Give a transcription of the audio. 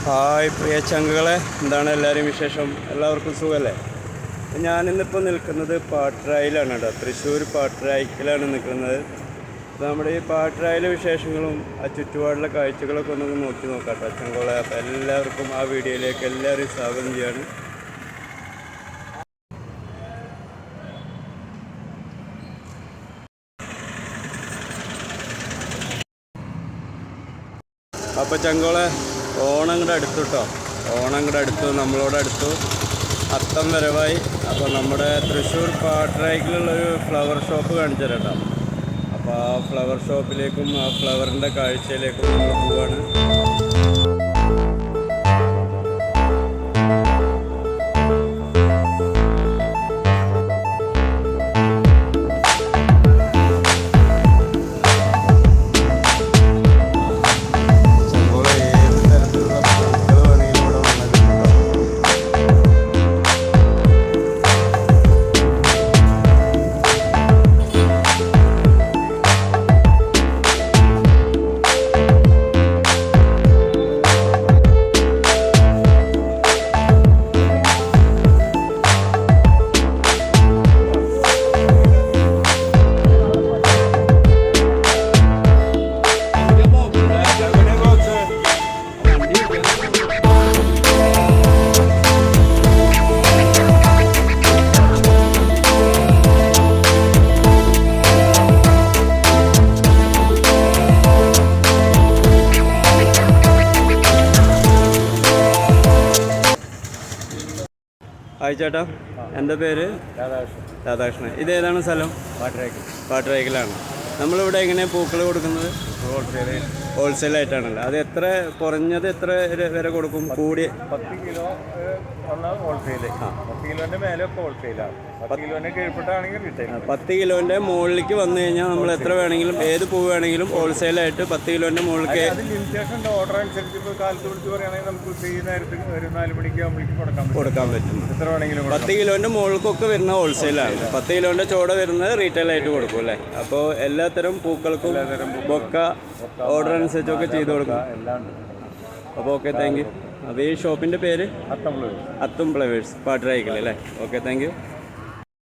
Hi പ്രിയ ചങ്കുകളെ, എന്താണ് എല്ലാവരും വിശേഷം? എല്ലാവർക്കും സുഖമല്ലേ? ഞാനിന്നിപ്പോൾ നിൽക്കുന്നത് പാട്രായിലാണ് കേട്ടോ. തൃശ്ശൂർ പാട്രായിക്കിലാണ് നിൽക്കുന്നത്. അപ്പോൾ നമ്മുടെ ഈ പാട്രായിലെ വിശേഷങ്ങളും ആ ചുറ്റുപാടിലെ കാഴ്ചകളൊക്കെ ഒന്ന് നോക്കി നോക്കാം കേട്ടോ ചങ്കുകളെ. അപ്പോൾ എല്ലാവർക്കും ആ വീഡിയോയിലേക്ക് എല്ലാവരും സ്വാഗതം ചെയ്യാണ്. അപ്പോൾ ചങ്കോളെ, ഓണം കൂടെ അടുത്തു കേട്ടോ. ഓണം കൂടെ അടുത്തു, നമ്മളോട് അടുത്തു, അത്തം വരവായി. അപ്പോൾ നമ്മുടെ തൃശ്ശൂർ പാട്രായിക്കിലുള്ളൊരു ഫ്ലവർ ഷോപ്പ് കാണിച്ചു തരാം കേട്ടോ. അപ്പോൾ ആ ഫ്ലവർ ഷോപ്പിലേക്കും ആ ഫ്ലവറിൻ്റെ കാഴ്ചയിലേക്കും നമ്മൾ പോവാണ്. ഹായ് ചേട്ടാ, എൻ്റെ പേര് രാധാകൃഷ്ണൻ. ഇതേതാണ് സ്ഥലം? പാട്രായിക്കിലാണ്. നമ്മളിവിടെ എങ്ങനെയാണ് പൂക്കൾ കൊടുക്കുന്നത്? ഹോൾസെയിലായിട്ടാണല്ലോ. അത് എത്ര കുറഞ്ഞത് എത്ര വരെ കൊടുക്കും? കൂടി 10 കിലോ ഹോൾസെയിൽ. 10 കിലോൻ്റെ മേലെ ഹോൾസെയിലാണ്. 10 കിലോൻ്റെ കീഴ്പ്പെട്ടാണെങ്കിൽ റിറ്റെയിൽ. 10 കിലോൻ്റെ മുകളിലേക്ക് വന്നു കഴിഞ്ഞാൽ നമ്മൾ എത്ര വേണമെങ്കിലും ഏത് പൂ വേണമെങ്കിലും ഹോൾസെയിലായിട്ട് 10 കിലോൻ്റെ മുകളിലേക്ക്. അത് ലിമിറ്റേഷൻ ഉണ്ട്. ഓർഡർ അനുസരിച്ച് ഇപ്പോൾ കാലത്ത് വിളിച്ച് പറയുകയാണെങ്കിൽ നമുക്ക് ഈ നേരത്ത് ഒരു 4 മണിക്ക് ആകുമ്പോഴേക്കും കൊടുക്കാൻ പറ്റും. എത്ര വേണമെങ്കിലും 10 കിലോൻ്റെ മുകൾക്കൊക്കെ വരുന്ന ഹോൾസെയിലാണ്. 10 കിലോൻ്റെ ചോട വരുന്നത് റീറ്റെയിലായിട്ട് കൊടുക്കും അല്ലേ? അപ്പോൾ എല്ലാത്തരം പൂക്കൾക്കും ബൊക്ക ഓർഡർ അനുസരിച്ചൊക്കെ ചെയ്ത് കൊടുക്കും. അപ്പോൾ ഓക്കെ, താങ്ക് യു. അപ്പോൾ ഈ ഷോപ്പിൻ്റെ പേര് അത്തം ഫ്ലവേഴ്സ് പാട്രായിക്കൽ അല്ലേ? Okay, thank you.